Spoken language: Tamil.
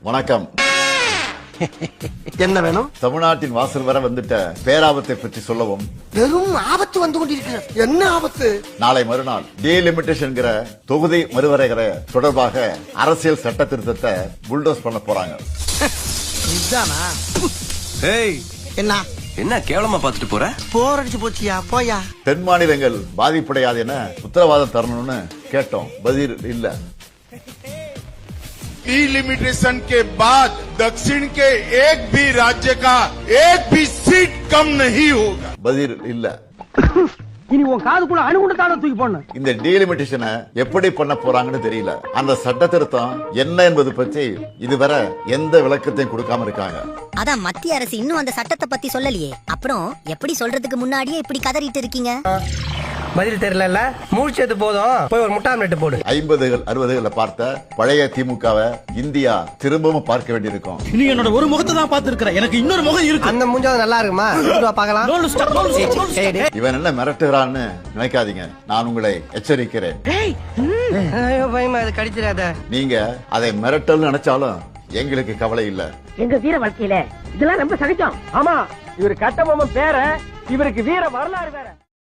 வணக்கம். என்ன வேணும்? தமிழ்நாட்டின் வாசல் வர வந்துட்ட பேராபத்தை பற்றி சொல்லவும். பெரும் ஆபத்து வந்து கொண்டிருக்கிறது. என்ன ஆபத்து? நாளை மறுநாள் டீலிமிட்டேஷன் தொகுதி மறுவரைகிற தொடர்பாக அரசியல் சட்ட திருத்தத்தை புல்டோஸ் பண்ண போறாங்க. இதுதானா? என்ன என்ன கேவலமா பாத்துட்டு போற? போர் அடிச்சு போச்சியா? போயா. தென் மாநிலங்கள் பாதிப்படையாது என உத்தரவாதம் தரணும்னு கேட்டோம். பதில் இல்ல. डिलिमिटेशन के बाद दक्षिण के एक भी राज्य का एक भी सीट कम नहीं होगा. பதில் இல்ல. இனி உன் காதுக்குள்ள அணுகுண்டத்தான தூக்கி போடணும். இந்த டீலிமிட்டேஷனை எப்படி பண்ண போறாங்கன்னு தெரியல. அந்த சட்ட திருத்தம் என்ன என்பது பற்றி இதுவரை எந்த விளக்கத்தையும் கொடுக்காம இருக்காங்க. அதான் மத்திய அரசு இன்னும் அந்த சட்டத்தை பத்தி சொல்லலையே. அப்புறம் எப்படி சொல்றதுக்கு முன்னாடியே இப்படி கதறிட்டு இருக்கீங்க? பதில் தெரியல. மூழ்ச்சது போதும், போய் ஒரு முட்டா ஆம்லெட் போடு. 50கள் 60களை பார்த்த பழைய திமுகவை இந்தியா திரும்பவும் பார்க்க வேண்டியிருக்கும். நீ என்னோட ஒரு முகத்தை தான் பார்த்திருக்கிற, எனக்கு இன்னொரு முகம் இருக்கு. அந்த மூஞ்சாவது நல்லா இருக்குமா? பார்க்கலாம். இவன் என்ன மிரட்டுகிறான்னு நினைக்காதீங்க. நான் உங்களை எச்சரிக்கிறேன். பயமா இது கடிச்சிடாத. நீங்க அதை மிரட்டல் நினைச்சாலும் எங்களுக்கு கவலை இல்ல. எங்க வீர வாழ்க்கையில இதெல்லாம் ரொம்ப சகஜம். ஆமா, இவரு கட்டபொம்மன் பேர, இவருக்கு வீர வரலாறு வேற.